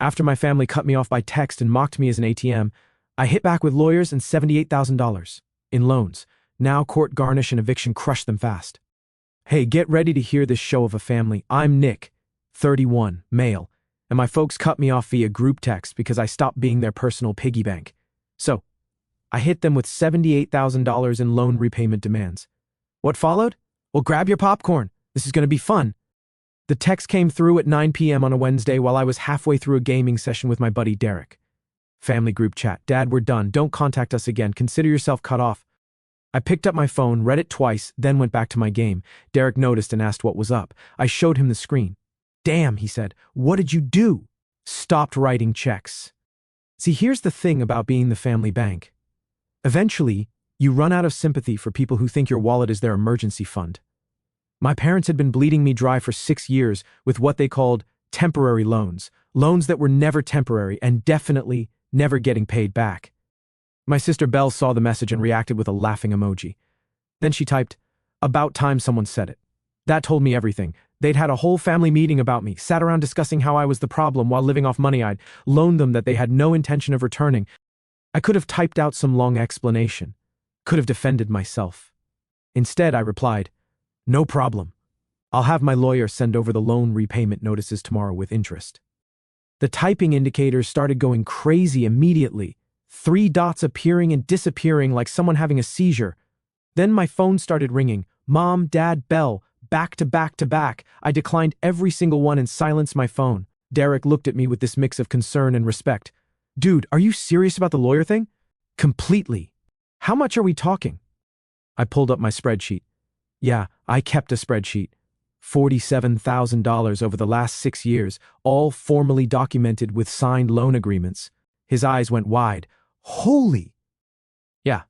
After my family cut me off by text and mocked me as an ATM, I hit back with lawyers and $78,000 in loans. Now court, garnish, and eviction crushed them fast. Hey, get ready to hear this show of a family. I'm Nick, 31, male, and my folks cut me off via group text because I stopped being their personal piggy bank. So, I hit them with $78,000 in loan repayment demands. What followed? Well, grab your popcorn. This is going to be fun. The text came through at 9 p.m. on a Wednesday while I was halfway through a gaming session with my buddy Derek. Family group chat. Dad, we're done. Don't contact us again. Consider yourself cut off. I picked up my phone, read it twice, then went back to my game. Derek noticed and asked what was up. I showed him the screen. Damn, he said. What did you do? Stopped writing checks. See, here's the thing about being the family bank. Eventually, you run out of sympathy for people who think your wallet is their emergency fund. My parents had been bleeding me dry for 6 years with what they called temporary loans, loans that were never temporary and definitely never getting paid back. My sister Belle saw the message and reacted with a laughing emoji. Then she typed, "About time someone said it." That told me everything. They'd had a whole family meeting about me, sat around discussing how I was the problem while living off money I'd loaned them that they had no intention of returning. I could have typed out some long explanation, could have defended myself. Instead, I replied, "No problem. I'll have my lawyer send over the loan repayment notices tomorrow with interest." The typing indicators started going crazy immediately, 3 dots appearing and disappearing like someone having a seizure. Then my phone started ringing. Mom, Dad, Belle, back to back to back. I declined every single one and silenced my phone. Derek looked at me with this mix of concern and respect. "Dude, are you serious about the lawyer thing?" "Completely. How much are we talking?" I pulled up my spreadsheet. Yeah, I kept a spreadsheet. $47,000 over the last 6 years, all formally documented with signed loan agreements. His eyes went wide. Holy! Yeah,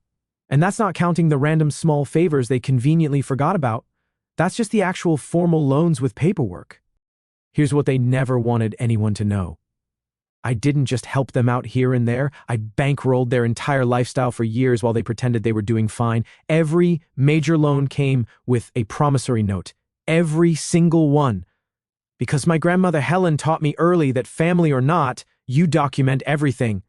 and that's not counting the random small favors they conveniently forgot about. That's just the actual formal loans with paperwork. Here's what they never wanted anyone to know. I didn't just help them out here and there. I bankrolled their entire lifestyle for years while they pretended they were doing fine. Every major loan came with a promissory note. Every single one. Because my grandmother Helen taught me early that family or not, you document everything.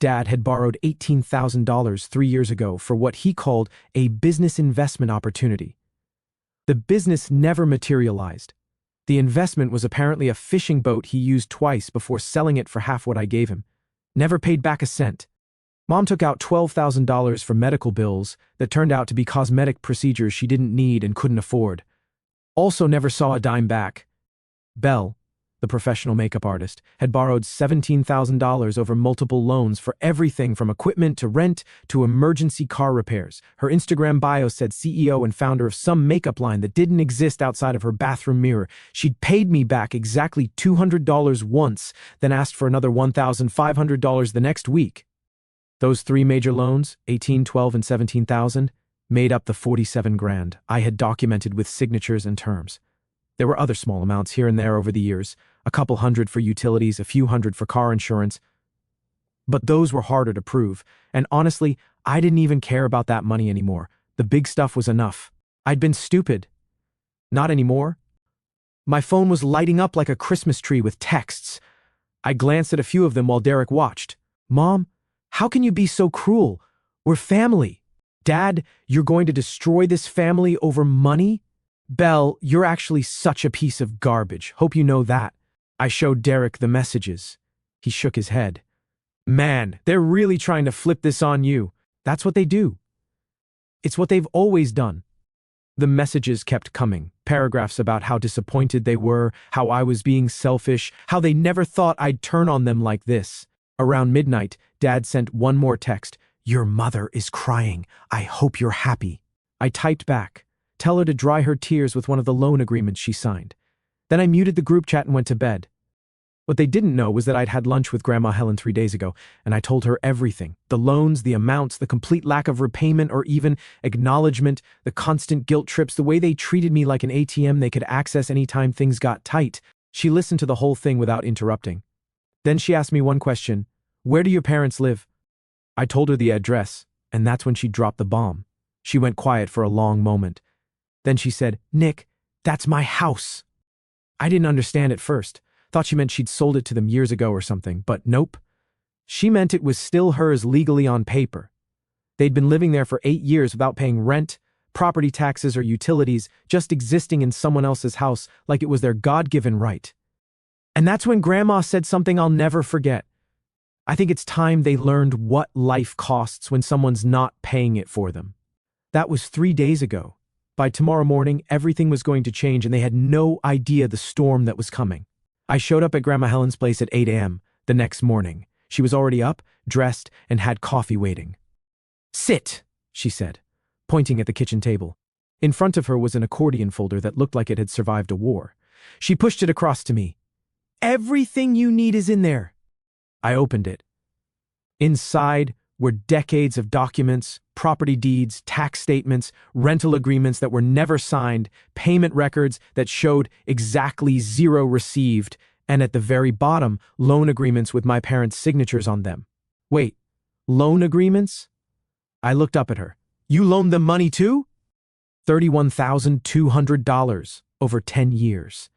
Dad had borrowed $18,000 3 years ago for what he called a business investment opportunity. The business never materialized. The investment was apparently a fishing boat he used twice before selling it for half what I gave him. Never paid back a cent. Mom took out $12,000 for medical bills that turned out to be cosmetic procedures she didn't need and couldn't afford. Also never saw a dime back. Belle, the professional makeup artist, had borrowed $17,000 over multiple loans for everything from equipment to rent to emergency car repairs. Her Instagram bio said CEO and founder of some makeup line that didn't exist outside of her bathroom mirror. She'd paid me back exactly $200 once, then asked for another $1,500 the next week. Those 3 major loans, 18, 12, and 17,000, made up the 47 grand I had documented with signatures and terms. There were other small amounts here and there over the years, a couple hundred for utilities, a few hundred for car insurance. But those were harder to prove, and honestly, I didn't even care about that money anymore. The big stuff was enough. I'd been stupid. Not anymore. My phone was lighting up like a Christmas tree with texts. I glanced at a few of them while Derek watched. "Mom, how can you be so cruel? We're family. Dad, you're going to destroy this family over money? Belle, you're actually such a piece of garbage. Hope you know that." I showed Derek the messages. He shook his head. "Man, they're really trying to flip this on you. That's what they do. It's what they've always done." The messages kept coming. Paragraphs about how disappointed they were, how I was being selfish, how they never thought I'd turn on them like this. Around midnight, Dad sent one more text. "Your mother is crying. I hope you're happy." I typed back, "Tell her to dry her tears with one of the loan agreements she signed." Then I muted the group chat and went to bed. What they didn't know was that I'd had lunch with Grandma Helen 3 days ago, and I told her everything. The loans, the amounts, the complete lack of repayment or even acknowledgement, the constant guilt trips, the way they treated me like an ATM they could access anytime things got tight. She listened to the whole thing without interrupting. Then she asked me one question. "Where do your parents live?" I told her the address, and that's when she dropped the bomb. She went quiet for a long moment. Then she said, "Nick, that's my house." I didn't understand at first. Thought she meant she'd sold it to them years ago or something, but nope. She meant it was still hers legally on paper. They'd been living there for 8 years without paying rent, property taxes, or utilities, just existing in someone else's house like it was their God-given right. And that's when Grandma said something I'll never forget. I think it's time they learned what life costs when someone's not paying it for them. That was 3 days ago. By tomorrow morning, everything was going to change, and they had no idea the storm that was coming. I showed up at Grandma Helen's place at 8 a.m. the next morning. She was already up, dressed, and had coffee waiting. "Sit," she said, pointing at the kitchen table. In front of her was an accordion folder that looked like it had survived a war. She pushed it across to me. "Everything you need is in there." I opened it. Inside were decades of documents, property deeds, tax statements, rental agreements that were never signed, payment records that showed exactly 0 received, and at the very bottom, loan agreements with my parents' signatures on them. Wait, loan agreements? I looked up at her. "You loaned them money too?" $31,200 over 10 years.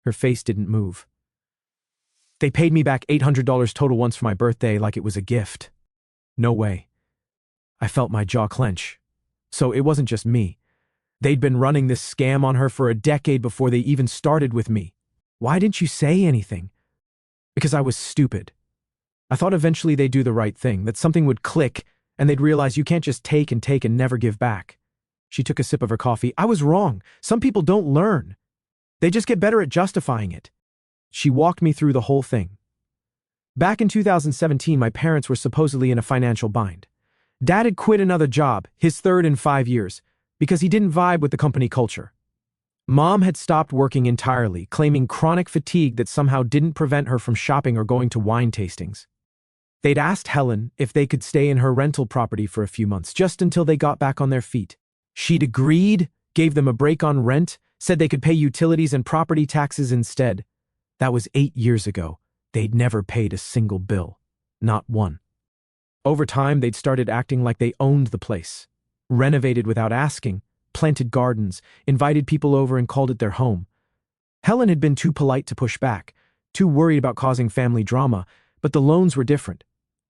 Her face didn't move. "They paid me back $800 total once for my birthday like it was a gift." No way. I felt my jaw clench. So it wasn't just me. They'd been running this scam on her for a decade before they even started with me. Why didn't you say anything? Because I was stupid. I thought eventually they'd do the right thing, that something would click, and they'd realize you can't just take and never give back. She took a sip of her coffee. I was wrong. Some people don't learn. They just get better at justifying it. She walked me through the whole thing. Back in 2017, my parents were supposedly in a financial bind. Dad had quit another job, his third in 5 years, because he didn't vibe with the company culture. Mom had stopped working entirely, claiming chronic fatigue that somehow didn't prevent her from shopping or going to wine tastings. They'd asked Helen if they could stay in her rental property for a few months, just until they got back on their feet. She'd agreed, gave them a break on rent, said they could pay utilities and property taxes instead. That was 8 years ago. They'd never paid a single bill. Not one. Over time, they'd started acting like they owned the place. Renovated without asking, planted gardens, invited people over and called it their home. Helen had been too polite to push back, too worried about causing family drama, but the loans were different.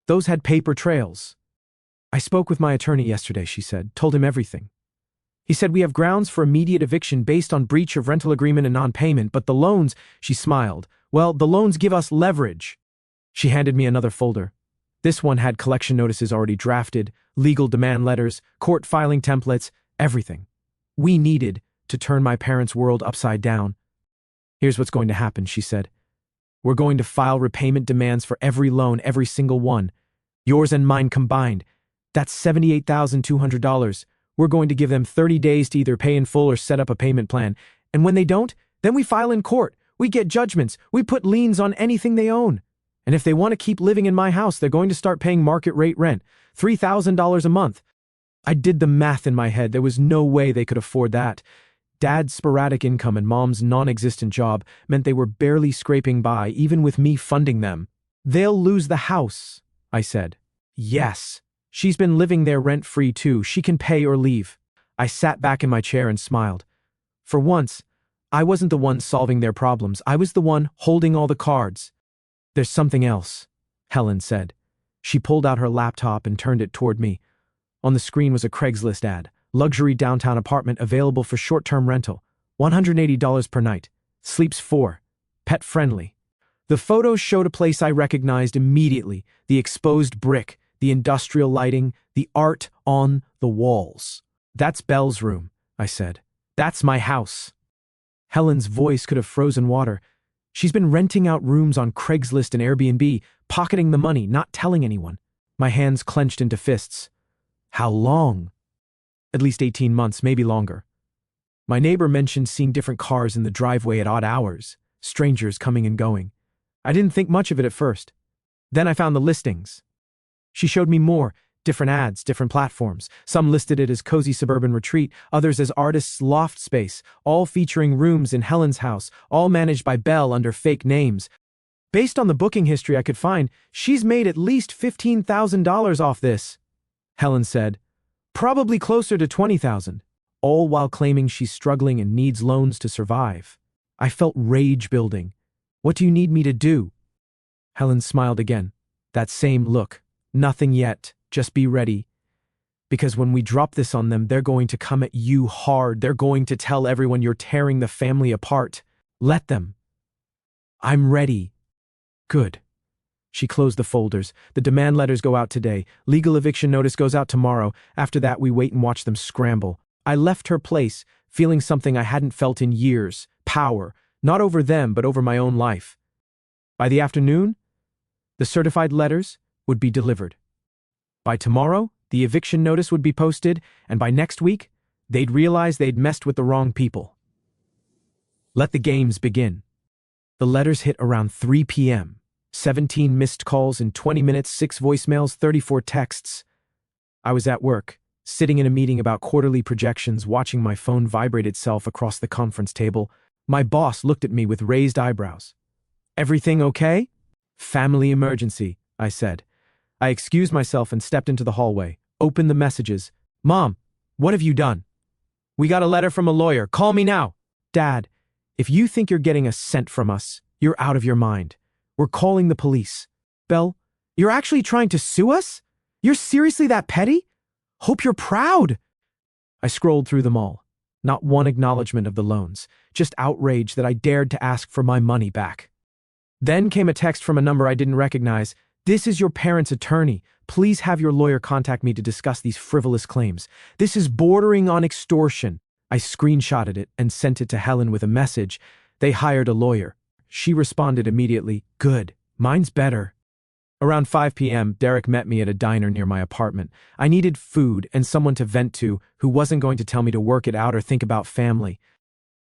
Those had paper trails. "I spoke with my attorney yesterday," she said, told him everything. "He said we have grounds for immediate eviction based on breach of rental agreement and non-payment, but the loans," she smiled, "well, the loans give us leverage." She handed me another folder. This one had collection notices already drafted, legal demand letters, court filing templates, everything. We needed to turn my parents' world upside down. "Here's what's going to happen," she said. "We're going to file repayment demands for every loan, every single one. Yours and mine combined. That's $78,200. We're going to give them 30 days to either pay in full or set up a payment plan. And when they don't, then we file in court. We get judgments. We put liens on anything they own. And if they want to keep living in my house, they're going to start paying market rate rent, $3,000 a month." I did the math in my head. There was no way they could afford that. Dad's sporadic income and Mom's non-existent job meant they were barely scraping by, even with me funding them. "They'll lose the house," I said. "Yes. She's been living there rent-free too. She can pay or leave." I sat back in my chair and smiled. For once, I wasn't the one solving their problems. I was the one holding all the cards. "There's something else," Helen said. She pulled out her laptop and turned it toward me. On the screen was a Craigslist ad. Luxury downtown apartment available for short-term rental. $180 per night. Sleeps 4. Pet-friendly. The photos showed a place I recognized immediately. The exposed brick, the industrial lighting, the art on the walls. "That's Belle's room," I said. "That's my house." Helen's voice could have frozen water. She's been renting out rooms on Craigslist and Airbnb, pocketing the money, not telling anyone. My hands clenched into fists. "How long?" "At least 18 months, maybe longer." My neighbor mentioned seeing different cars in the driveway at odd hours, strangers coming and going. I didn't think much of it at first. Then I found the listings. She showed me more, different ads, different platforms. Some listed it as cozy suburban retreat, others as artist's loft space, all featuring rooms in Helen's house, all managed by Belle under fake names. Based on the booking history I could find, she's made at least $15,000 off this, Helen said. Probably closer to $20,000, all while claiming she's struggling and needs loans to survive. I felt rage building. What do you need me to do? Helen smiled again. That same look. Nothing yet. Just be ready. Because when we drop this on them, they're going to come at you hard. They're going to tell everyone you're tearing the family apart. Let them. I'm ready. Good. She closed the folders. The demand letters go out today. Legal eviction notice goes out tomorrow. After that, we wait and watch them scramble. I left her place, feeling something I hadn't felt in years. Power. Not over them, but over my own life. By the afternoon, the certified letters would be delivered. By tomorrow, the eviction notice would be posted, and by next week, they'd realize they'd messed with the wrong people. Let the games begin. The letters hit around 3 p.m. 17 missed calls in 20 minutes, 6 voicemails, 34 texts. I was at work, sitting in a meeting about quarterly projections, watching my phone vibrate itself across the conference table. My boss looked at me with raised eyebrows. Everything okay? Family emergency, I said. I excused myself and stepped into the hallway, opened the messages. Mom, what have you done? We got a letter from a lawyer. Call me now. Dad, if you think you're getting a cent from us, you're out of your mind. We're calling the police. Belle, you're actually trying to sue us? You're seriously that petty? Hope you're proud. I scrolled through them all. Not one acknowledgement of the loans, just outrage that I dared to ask for my money back. Then came a text from a number I didn't recognize. This is your parents' attorney. Please have your lawyer contact me to discuss these frivolous claims. This is bordering on extortion. I screenshotted it and sent it to Helen with a message. They hired a lawyer. She responded immediately, good, mine's better. Around 5 p.m., Derek met me at a diner near my apartment. I needed food and someone to vent to who wasn't going to tell me to work it out or think about family.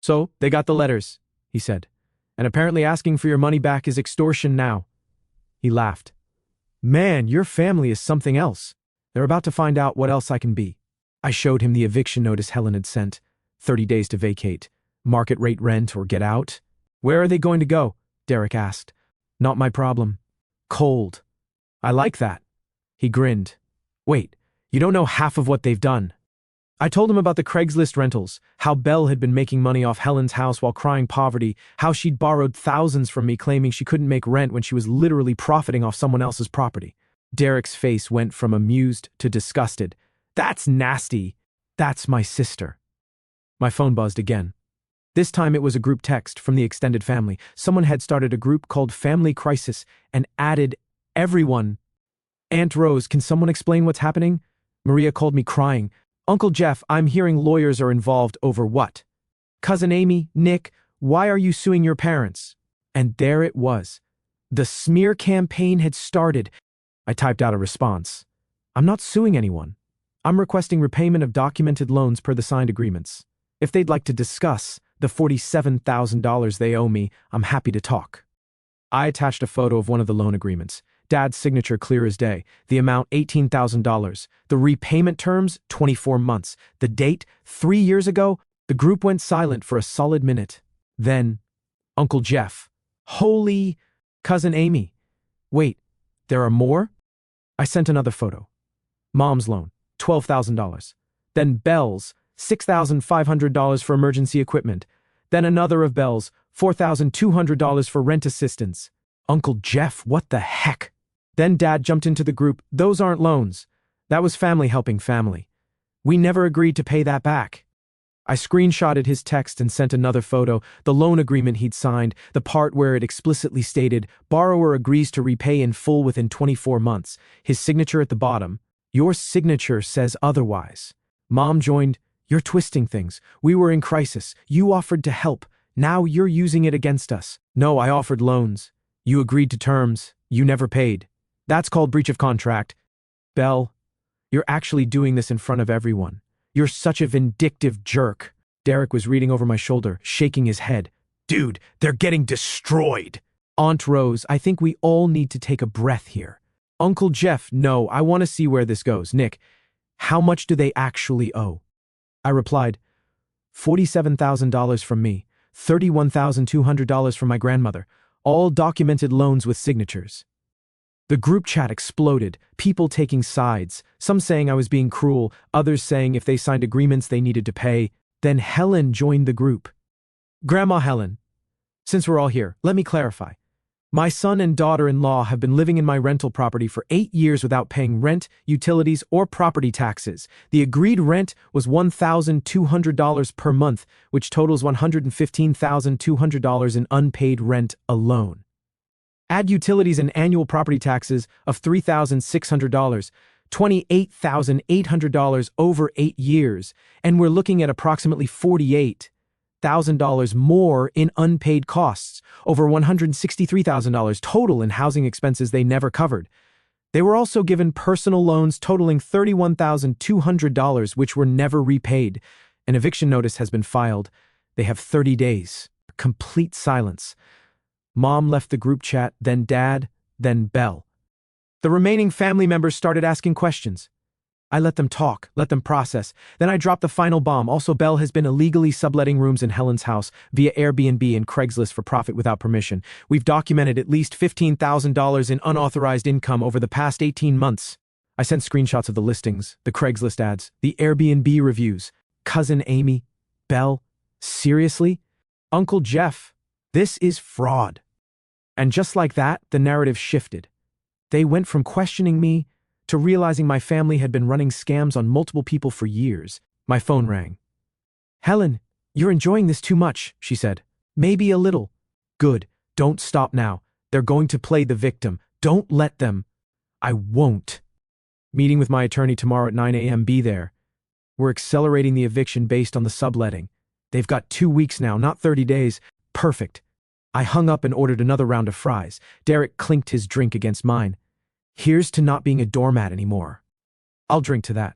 So, they got the letters, he said. And apparently asking for your money back is extortion now. He laughed. Man, your family is something else. They're about to find out what else I can be. I showed him the eviction notice Helen had sent. 30 days to vacate. Market rate rent or get out. Where are they going to go? Derek asked. Not my problem. Cold. I like that. He grinned. Wait, you don't know half of what they've done. I told him about the Craigslist rentals, how Belle had been making money off Helen's house while crying poverty, how she'd borrowed thousands from me claiming she couldn't make rent when she was literally profiting off someone else's property. Derek's face went from amused to disgusted. That's nasty. That's my sister. My phone buzzed again. This time it was a group text from the extended family. Someone had started a group called Family Crisis and added everyone. Aunt Rose, can someone explain what's happening? Maria called me crying. Uncle Jeff, I'm hearing lawyers are involved over what? Cousin Amy, Nick, why are you suing your parents? And there it was. The smear campaign had started. I typed out a response. I'm not suing anyone. I'm requesting repayment of documented loans per the signed agreements. If they'd like to discuss the $47,000 they owe me, I'm happy to talk. I attached a photo of one of the loan agreements. Dad's signature clear as day. The amount $18,000. The repayment terms 24 months. The date 3 years ago. The group went silent for a solid minute. Then, Uncle Jeff. Holy Cousin Amy. Wait, there are more? I sent another photo. Mom's loan, $12,000. Then Belle's, $6,500 for emergency equipment. Then another of Belle's, $4,200 for rent assistance. Uncle Jeff, what the heck? Then Dad jumped into the group. Those aren't loans. That was family helping family. We never agreed to pay that back. I screenshotted his text and sent another photo, the loan agreement he'd signed, the part where it explicitly stated, borrower agrees to repay in full within 24 months. His signature at the bottom. Your signature says otherwise. Mom joined. You're twisting things. We were in crisis. You offered to help. Now you're using it against us. No, I offered loans. You agreed to terms. You never paid. That's called breach of contract. Belle, you're actually doing this in front of everyone. You're such a vindictive jerk. Derek was reading over my shoulder, shaking his head. Dude, they're getting destroyed. Aunt Rose, I think we all need to take a breath here. Uncle Jeff, no, I want to see where this goes. Nick, how much do they actually owe? I replied, $47,000 from me, $31,200 from my grandmother, all documented loans with signatures. The group chat exploded, people taking sides, some saying I was being cruel, others saying if they signed agreements they needed to pay. Then Helen joined the group. Grandma Helen, Since we're all here, let me clarify. My son and daughter-in-law have been living in my rental property for 8 years without paying rent, utilities, or property taxes. The agreed rent was $1,200 per month, which totals $115,200 in unpaid rent alone. Add utilities and annual property taxes of $3,600, $28,800 over 8 years, and we're looking at approximately $48,000 more in unpaid costs, over $163,000 total in housing expenses they never covered. They were also given personal loans totaling $31,200, which were never repaid. An eviction notice has been filed. They have 30 days. Complete silence. Mom left the group chat, then Dad, then Belle. The remaining family members started asking questions. I let them talk, let them process. Then I dropped the final bomb. Also, Belle has been illegally subletting rooms in Helen's house via Airbnb and Craigslist for profit without permission. We've documented at least $15,000 in unauthorized income over the past 18 months. I sent screenshots of the listings, the Craigslist ads, the Airbnb reviews. Cousin Amy, Belle, seriously? Uncle Jeff, this is fraud. And just like that, the narrative shifted. They went from questioning me to realizing my family had been running scams on multiple people for years. My phone rang. Helen, you're enjoying this too much, she said. Maybe a little. Good, don't stop now. They're going to play the victim. Don't let them. I won't. Meeting with my attorney tomorrow at 9 a.m. Be there. We're accelerating the eviction based on the subletting. They've got 2 weeks now, not 30 days. Perfect. I hung up and ordered another round of fries. Derek clinked his drink against mine. Here's to not being a doormat anymore. I'll drink to that.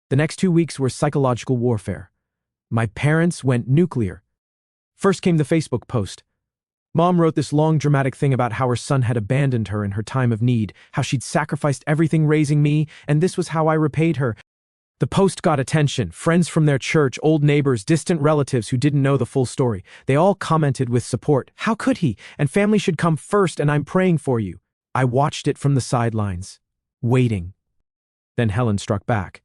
The next 2 weeks were psychological warfare. My parents went nuclear. First came the Facebook post. Mom wrote this long dramatic thing about how her son had abandoned her in her time of need, how she'd sacrificed everything raising me, and this was how I repaid her. The post got attention. Friends from their church, old neighbors, distant relatives who didn't know the full story. They all commented with support. How could he? And family should come first, and I'm praying for you. I watched it from the sidelines, waiting. Then Helen struck back.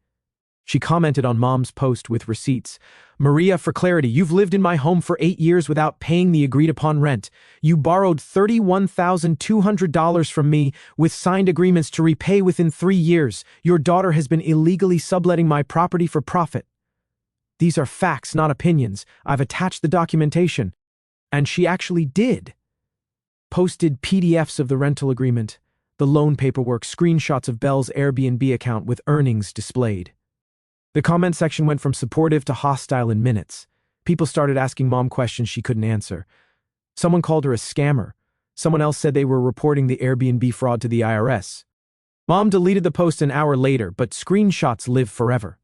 She commented on Mom's post with receipts. Maria, for clarity, you've lived in my home for 8 years without paying the agreed-upon rent. You borrowed $31,200 from me with signed agreements to repay within 3 years. Your daughter has been illegally subletting my property for profit. These are facts, not opinions. I've attached the documentation. And she actually did. Posted PDFs of the rental agreement, the loan paperwork, screenshots of Belle's Airbnb account with earnings displayed. The comment section went from supportive to hostile in minutes. People started asking Mom questions she couldn't answer. Someone called her a scammer. Someone else said they were reporting the Airbnb fraud to the IRS. Mom deleted the post an hour later, but screenshots live forever.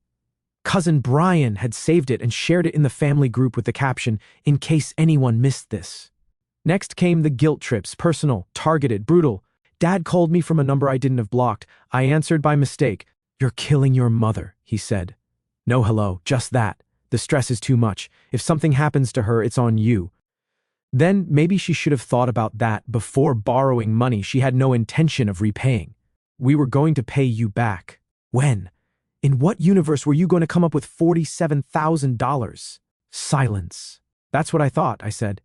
Cousin Brian had saved it and shared it in the family group with the caption, "In case anyone missed this." Next came the guilt trips, personal, targeted, brutal. Dad called me from a number I didn't have blocked. I answered by mistake. "You're killing your mother," he said. No hello, just that. The stress is too much. If something happens to her, it's on you. Then maybe she should have thought about that before borrowing money she had no intention of repaying. We were going to pay you back. When? In what universe were you going to come up with $47,000? Silence. That's what I thought, I said.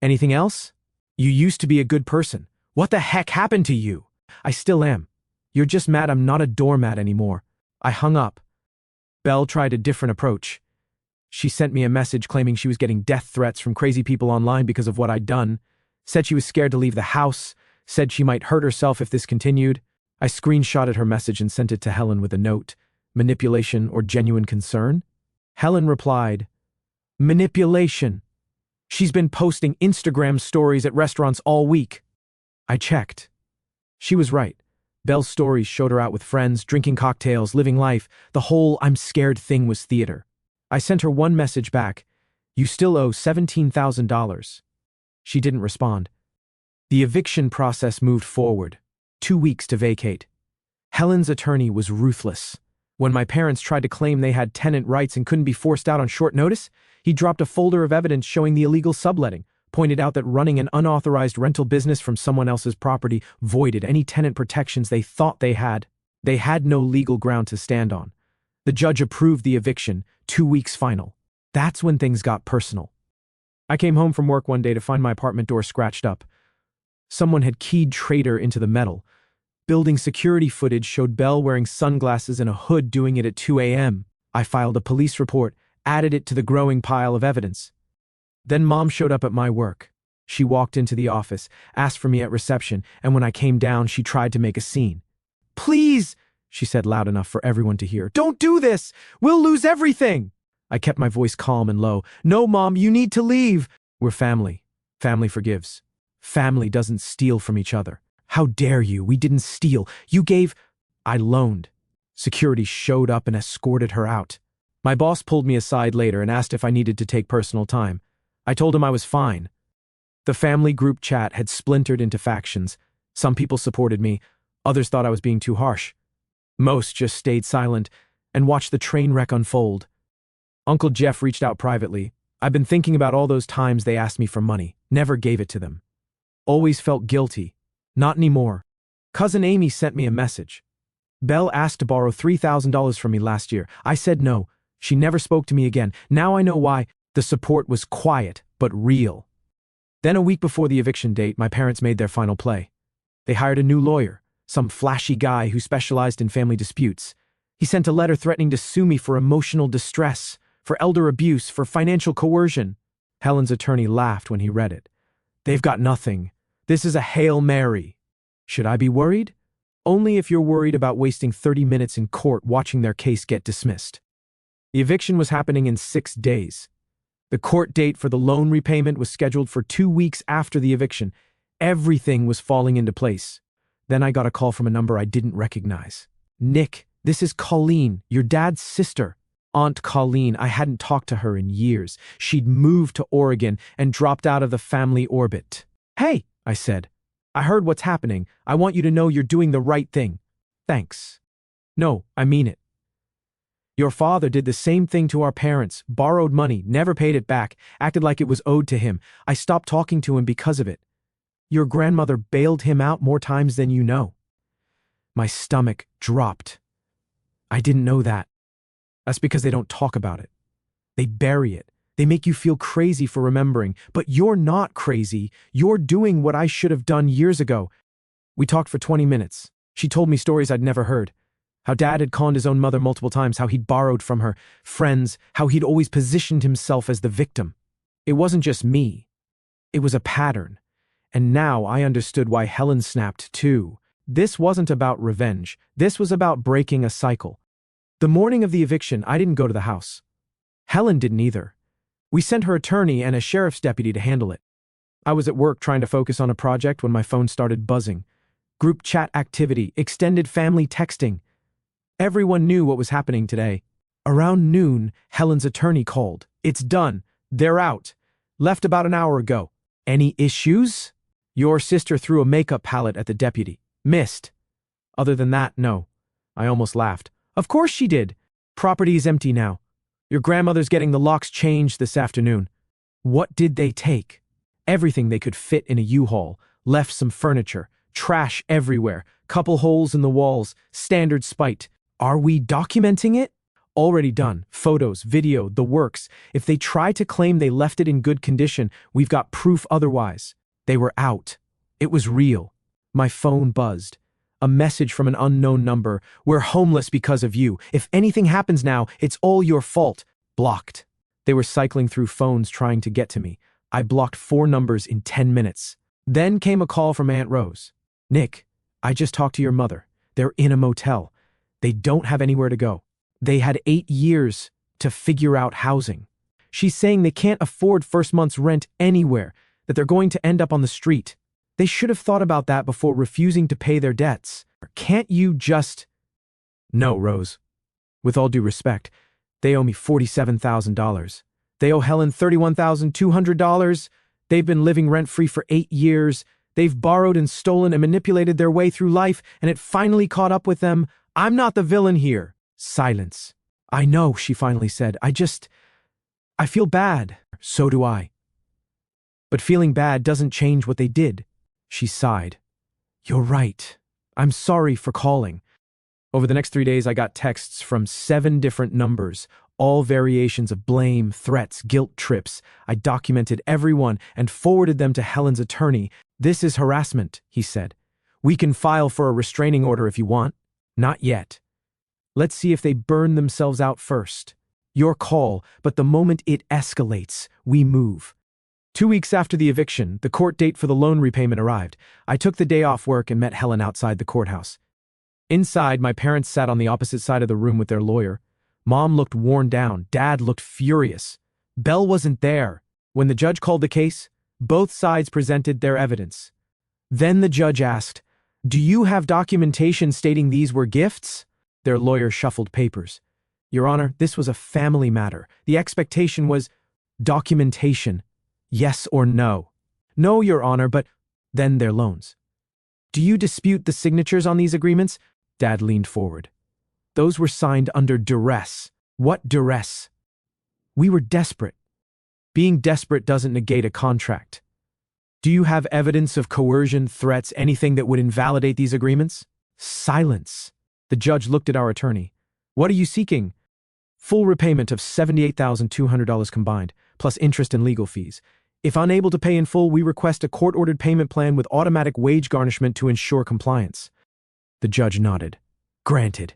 Anything else? You used to be a good person. What the heck happened to you? I still am. You're just mad I'm not a doormat anymore. I hung up. Belle tried a different approach. She sent me a message claiming she was getting death threats from crazy people online because of what I'd done. Said she was scared to leave the house. Said she might hurt herself if this continued. I screenshotted her message and sent it to Helen with a note. Manipulation or genuine concern? Helen replied, "Manipulation. She's been posting Instagram stories at restaurants all week." I checked. She was right. Belle's stories showed her out with friends, drinking cocktails, living life. The whole "I'm scared" thing was theater. I sent her one message back. "You still owe $17,000. She didn't respond. The eviction process moved forward. 2 weeks to vacate. Helen's attorney was ruthless. When my parents tried to claim they had tenant rights and couldn't be forced out on short notice, he dropped a folder of evidence showing the illegal subletting, pointed out that running an unauthorized rental business from someone else's property voided any tenant protections they thought they had. They had no legal ground to stand on. The judge approved the eviction, 2 weeks final. That's when things got personal. I came home from work one day to find my apartment door scratched up. Someone had keyed traitor into the metal. Building security footage showed Belle wearing sunglasses and a hood doing it at 2 a.m. I filed a police report, added it to the growing pile of evidence. Then Mom showed up at my work. She walked into the office, asked for me at reception, and when I came down, she tried to make a scene. "Please," she said loud enough for everyone to hear, "don't do this! We'll lose everything!" I kept my voice calm and low. "No, Mom, you need to leave. We're family. Family forgives. Family doesn't steal from each other. How dare you? We didn't steal. You gave—" I loaned. Security showed up and escorted her out. My boss pulled me aside later and asked if I needed to take personal time. I told him I was fine. The family group chat had splintered into factions. Some people supported me. Others thought I was being too harsh. Most just stayed silent and watched the train wreck unfold. Uncle Jeff reached out privately. I've been thinking about all those times they asked me for money. Never gave it to them. Always felt guilty. Not anymore. Cousin Amy sent me a message. Belle asked to borrow $3,000 from me last year. I said no. She never spoke to me again. Now I know why. The support was quiet, but real. Then a week before the eviction date, my parents made their final play. They hired a new lawyer, some flashy guy who specialized in family disputes. He sent a letter threatening to sue me for emotional distress, for elder abuse, for financial coercion. Helen's attorney laughed when he read it. "They've got nothing. This is a Hail Mary." Should I be worried? Only if you're worried about wasting 30 minutes in court watching their case get dismissed. The eviction was happening in 6 days. The court date for the loan repayment was scheduled for 2 weeks after the eviction. Everything was falling into place. Then I got a call from a number I didn't recognize. "Nick, this is Colleen, your dad's sister." Aunt Colleen, I hadn't talked to her in years. She'd moved to Oregon and dropped out of the family orbit. "Hey," I said. "I heard what's happening. I want you to know you're doing the right thing." "Thanks." "No, I mean it. Your father did the same thing to our parents, borrowed money, never paid it back, acted like it was owed to him. I stopped talking to him because of it. Your grandmother bailed him out more times than you know." My stomach dropped. I didn't know that. That's because they don't talk about it. They bury it. They make you feel crazy for remembering. But you're not crazy. You're doing what I should have done years ago. We talked for 20 minutes. She told me stories I'd never heard. How Dad had conned his own mother multiple times, how he'd borrowed from her, friends, how he'd always positioned himself as the victim. It wasn't just me. It was a pattern. And now I understood why Helen snapped too. This wasn't about revenge. This was about breaking a cycle. The morning of the eviction, I didn't go to the house. Helen didn't either. We sent her attorney and a sheriff's deputy to handle it. I was at work trying to focus on a project when my phone started buzzing. Group chat activity, extended family texting. Everyone knew what was happening today. Around noon, Helen's attorney called. "It's done. They're out. Left about an hour ago." "Any issues?" "Your sister threw a makeup palette at the deputy. Missed. Other than that, no." I almost laughed. "Of course she did. Property is empty now. Your grandmother's getting the locks changed this afternoon." "What did they take?" "Everything they could fit in a U-Haul. Left some furniture. Trash everywhere. Couple holes in the walls. Standard spite." "Are we documenting it?" "Already done. Photos, video, the works. If they try to claim they left it in good condition, we've got proof otherwise. They were out. It was real." My phone buzzed. A message from an unknown number. "We're homeless because of you. If anything happens now, it's all your fault." Blocked. They were cycling through phones trying to get to me. I blocked 4 numbers in 10 minutes. Then came a call from Aunt Rose. "Nick, I just talked to your mother. They're in a motel. They don't have anywhere to go. They had 8 years to figure out housing. She's saying they can't afford first month's rent anywhere, that they're going to end up on the street. They should have thought about that before refusing to pay their debts. Can't you just—" "No, Rose. With all due respect, they owe me $47,000. They owe Helen $31,200. They've been living rent-free for 8 years. They've borrowed and stolen and manipulated their way through life, and it finally caught up with them. I'm not the villain here." Silence. "I know," she finally said. I feel bad." "So do I. But feeling bad doesn't change what they did." She sighed. "You're right. I'm sorry for calling." Over the next 3 days, I got texts from 7 different numbers, all variations of blame, threats, guilt trips. I documented every one and forwarded them to Helen's attorney. "This is harassment," he said. "We can file for a restraining order if you want." "Not yet. Let's see if they burn themselves out first." "Your call, but the moment it escalates, we move." 2 weeks after the eviction, the court date for the loan repayment arrived. I took the day off work and met Helen outside the courthouse. Inside, my parents sat on the opposite side of the room with their lawyer. Mom looked worn down. Dad looked furious. Belle wasn't there. When the judge called the case, both sides presented their evidence. Then the judge asked, "Do you have documentation stating these were gifts?" Their lawyer shuffled papers. "Your Honor, this was a family matter. The expectation was documentation. Yes or no?" "No, Your Honor, but..." "Then their loans." "Do you dispute the signatures on these agreements?" Dad leaned forward. "Those were signed under duress." "What duress?" "We were desperate." "Being desperate doesn't negate a contract." "Do you have evidence of coercion, threats, anything that would invalidate these agreements?" Silence. The judge looked at our attorney. "What are you seeking?" "Full repayment of $78,200 combined, plus interest and legal fees. If unable to pay in full, we request a court-ordered payment plan with automatic wage garnishment to ensure compliance." The judge nodded. "Granted.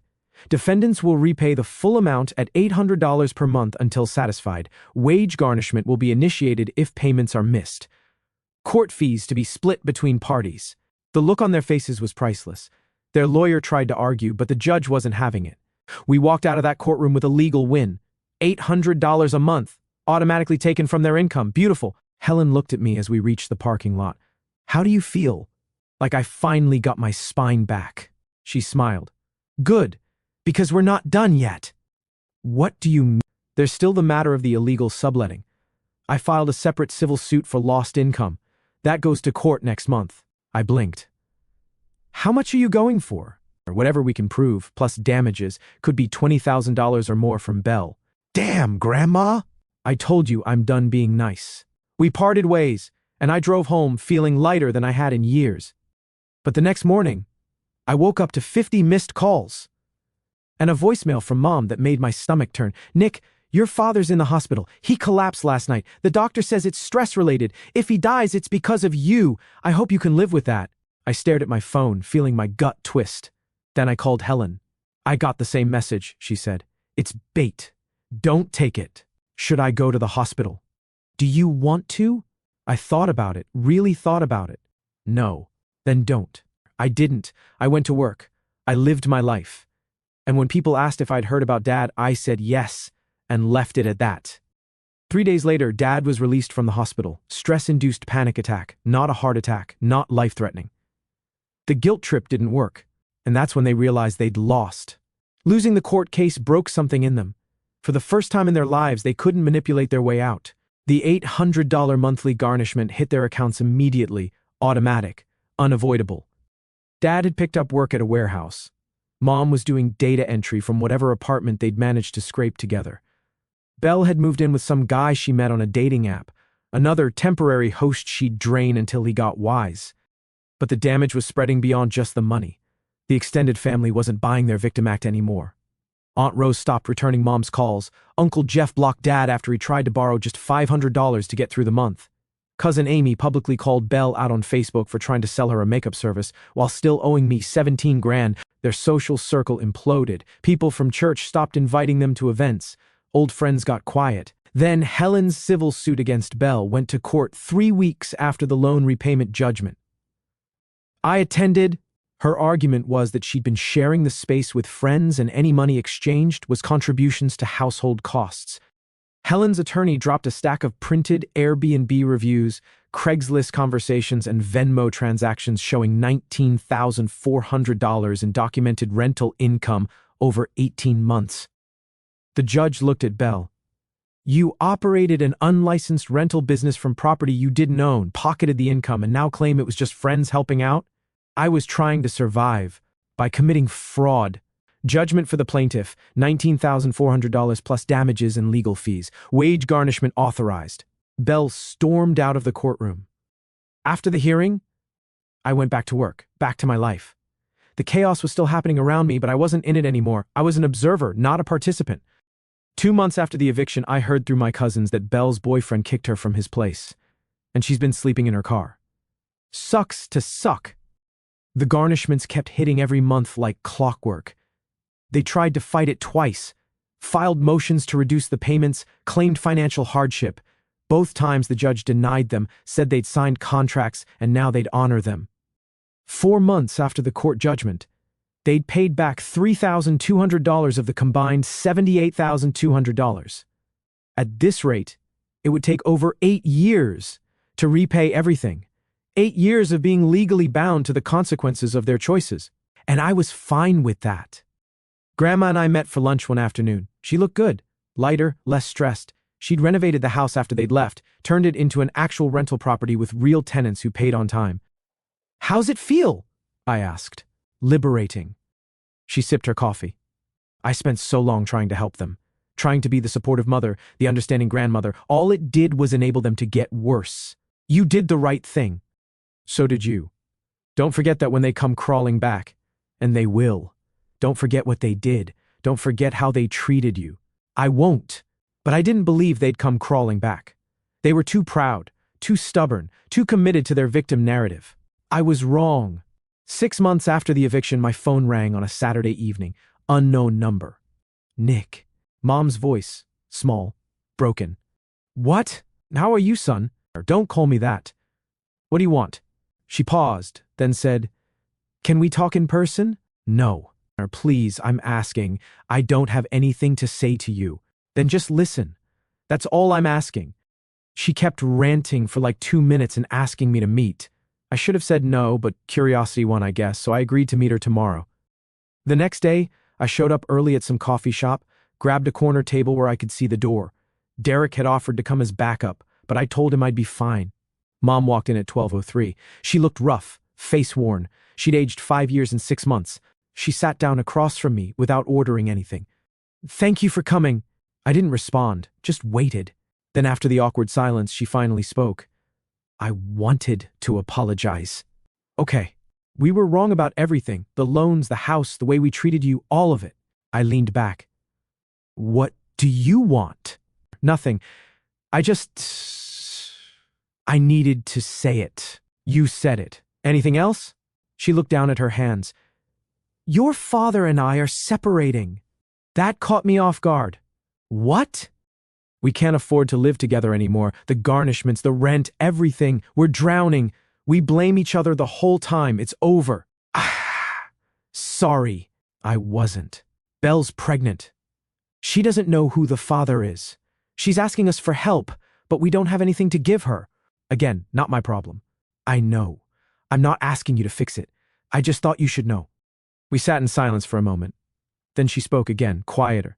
Defendants will repay the full amount at $800 per month until satisfied. Wage garnishment will be initiated if payments are missed. Court fees to be split between parties." The look on their faces was priceless. Their lawyer tried to argue, but the judge wasn't having it. We walked out of that courtroom with a legal win. $800 a month, automatically taken from their income. Beautiful. Helen looked at me as we reached the parking lot. "How do you feel?" "Like I finally got my spine back." She smiled. "Good, because we're not done yet." "What do you mean?" "There's still the matter of the illegal subletting. I filed a separate civil suit for lost income. That goes to court next month." I blinked. "How much are you going for?" "Whatever we can prove, plus damages, could be $20,000 or more from Belle." "Damn, Grandma!" "I told you I'm done being nice." We parted ways, and I drove home feeling lighter than I had in years. But the next morning, I woke up to 50 missed calls and a voicemail from Mom that made my stomach turn. "Nick, your father's in the hospital. He collapsed last night. The doctor says it's stress-related. If he dies, it's because of you. I hope you can live with that." I stared at my phone, feeling my gut twist. Then I called Helen. "I got the same message," she said. "It's bait. Don't take it." "Should I go to the hospital?" "Do you want to?" I thought about it, really thought about it. "No." "Then don't." I didn't. I went to work. I lived my life. And when people asked if I'd heard about Dad, I said yes, and left it at that. 3 days later, Dad was released from the hospital. Stress-induced panic attack, not a heart attack, not life-threatening. The guilt trip didn't work, and that's when they realized they'd lost. Losing the court case broke something in them. For the first time in their lives, they couldn't manipulate their way out. The $800 monthly garnishment hit their accounts immediately, automatic, unavoidable. Dad had picked up work at a warehouse. Mom was doing data entry from whatever apartment they'd managed to scrape together. Belle had moved in with some guy she met on a dating app, another temporary host she'd drain until he got wise. But the damage was spreading beyond just the money. The extended family wasn't buying their victim act anymore. Aunt Rose stopped returning Mom's calls. Uncle Jeff blocked Dad after he tried to borrow just $500 to get through the month. Cousin Amy publicly called Belle out on Facebook for trying to sell her a makeup service while still owing me 17 grand. Their social circle imploded. People from church stopped inviting them to events. Old friends got quiet. Then Helen's civil suit against Belle went to court 3 weeks after the loan repayment judgment. I attended. Her argument was that she'd been sharing the space with friends and any money exchanged was contributions to household costs. Helen's attorney dropped a stack of printed Airbnb reviews, Craigslist conversations, and Venmo transactions showing $19,400 in documented rental income over 18 months. The judge looked at Belle. "You operated an unlicensed rental business from property you didn't own, pocketed the income, and now claim it was just friends helping out? I was trying to survive by committing fraud." Judgment for the plaintiff, $19,400 plus damages and legal fees. Wage garnishment authorized. Belle stormed out of the courtroom. After the hearing, I went back to work, back to my life. The chaos was still happening around me, but I wasn't in it anymore. I was an observer, not a participant. 2 months after the eviction, I heard through my cousins that Belle's boyfriend kicked her from his place, and she's been sleeping in her car. Sucks to suck. The garnishments kept hitting every month like clockwork. They tried to fight it twice, filed motions to reduce the payments, claimed financial hardship. Both times the judge denied them, said they'd signed contracts and now they'd honor them. 4 months after the court judgment, they'd paid back $3,200 of the combined $78,200. At this rate, it would take over 8 years to repay everything. 8 years of being legally bound to the consequences of their choices. And I was fine with that. Grandma and I met for lunch one afternoon. She looked good, lighter, less stressed. She'd renovated the house after they'd left, turned it into an actual rental property with real tenants who paid on time. "How's it feel?" I asked. "Liberating." She sipped her coffee. "I spent so long trying to help them, trying to be the supportive mother, the understanding grandmother. All it did was enable them to get worse. You did the right thing. So did you. Don't forget that when they come crawling back, and they will. Don't forget what they did. Don't forget how they treated you. I won't. But I didn't believe they'd come crawling back. They were too proud, too stubborn, too committed to their victim narrative. I was wrong." 6 months after the eviction, my phone rang on a Saturday evening. Unknown number. "Nick." Mom's voice, small, broken. "What? How are you, son?" "Don't call me that. What do you want?" She paused, then said, "Can we talk in person?" "No. Please, I'm asking. I don't have anything to say to you." "Then just listen. That's all I'm asking." She kept ranting for like 2 minutes and asking me to meet. I should have said no, but curiosity won, I guess, so I agreed to meet her tomorrow. The next day, I showed up early at some coffee shop, grabbed a corner table where I could see the door. Derek had offered to come as backup, but I told him I'd be fine. Mom walked in at 12:03. She looked rough, face worn. She'd aged 5 years and 6 months. She sat down across from me without ordering anything. "Thank you for coming." I didn't respond, just waited. Then after the awkward silence, she finally spoke. "I wanted to apologize." "Okay. We were wrong about everything. The loans, the house, the way we treated you, all of it." I leaned back. "What do you want?" "Nothing. I needed to say it." "You said it. Anything else?" She looked down at her hands. "Your father and I are separating." That caught me off guard. "What?" "We can't afford to live together anymore. The garnishments, the rent, everything. We're drowning. We blame each other the whole time. It's over." "Sorry." I wasn't. "Belle's pregnant. She doesn't know who the father is. She's asking us for help, but we don't have anything to give her." "Again, not my problem." "I know. I'm not asking you to fix it. I just thought you should know." We sat in silence for a moment. Then she spoke again, quieter.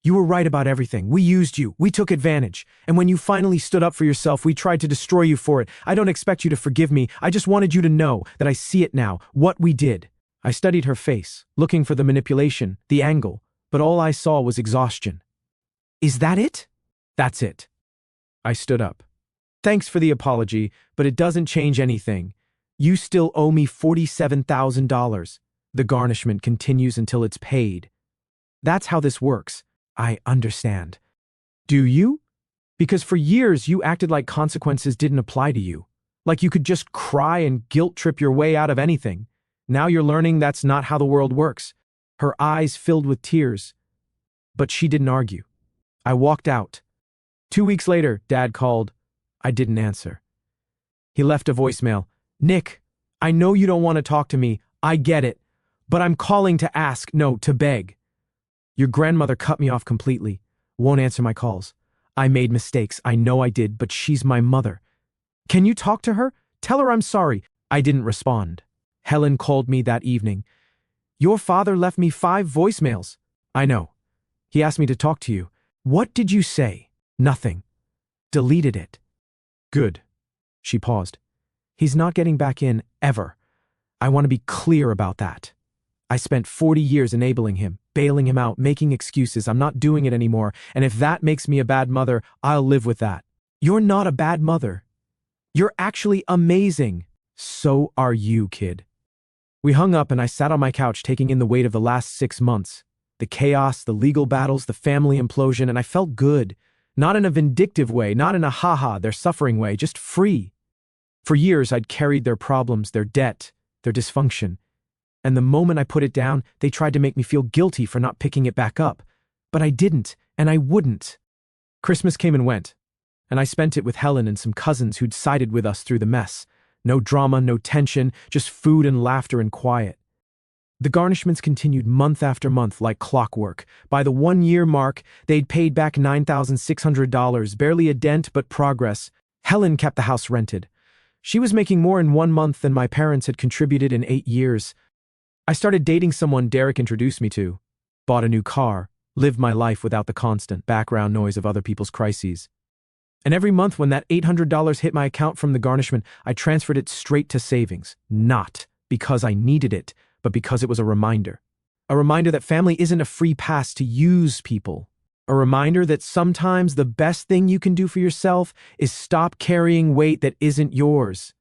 "You were right about everything. We used you. We took advantage. And when you finally stood up for yourself, we tried to destroy you for it. I don't expect you to forgive me. I just wanted you to know that I see it now, what we did." I studied her face, looking for the manipulation, the angle, but all I saw was exhaustion. "Is that it?" "That's it." I stood up. "Thanks for the apology, but it doesn't change anything. You still owe me $47,000. The garnishment continues until it's paid. That's how this works." "I understand." "Do you? Because for years you acted like consequences didn't apply to you. Like you could just cry and guilt trip your way out of anything. Now you're learning that's not how the world works." Her eyes filled with tears. But she didn't argue. I walked out. 2 weeks later, Dad called. I didn't answer. He left a voicemail. "Nick, I know you don't want to talk to me. I get it. But I'm calling to ask, no, to beg. Your grandmother cut me off completely. Won't answer my calls. I made mistakes. I know I did, but she's my mother. Can you talk to her? Tell her I'm sorry." I didn't respond. Helen called me that evening. "Your father left me 5 voicemails." "I know. He asked me to talk to you." "What did you say?" "Nothing. Deleted it." "Good." She paused. "He's not getting back in, ever. I want to be clear about that. I spent 40 years enabling him, bailing him out, making excuses. I'm not doing it anymore, and if that makes me a bad mother, I'll live with that." "You're not a bad mother. You're actually amazing." "So are you, kid." We hung up and I sat on my couch taking in the weight of the last 6 months. The chaos, the legal battles, the family implosion, and I felt good. Not in a vindictive way, not in a haha, they're suffering way, just free. For years, I'd carried their problems, their debt, their dysfunction. And the moment I put it down, they tried to make me feel guilty for not picking it back up. But I didn't, and I wouldn't. Christmas came and went, and I spent it with Helen and some cousins who'd sided with us through the mess. No drama, no tension, just food and laughter and quiet. The garnishments continued month after month like clockwork. By the 1-year mark, they'd paid back $9,600, barely a dent but progress. Helen kept the house rented. She was making more in 1 month than my parents had contributed in 8 years. I started dating someone Derek introduced me to, bought a new car, lived my life without the constant background noise of other people's crises. And every month when that $800 hit my account from the garnishment, I transferred it straight to savings, not because I needed it, but because it was a reminder. A reminder that family isn't a free pass to use people. A reminder that sometimes the best thing you can do for yourself is stop carrying weight that isn't yours.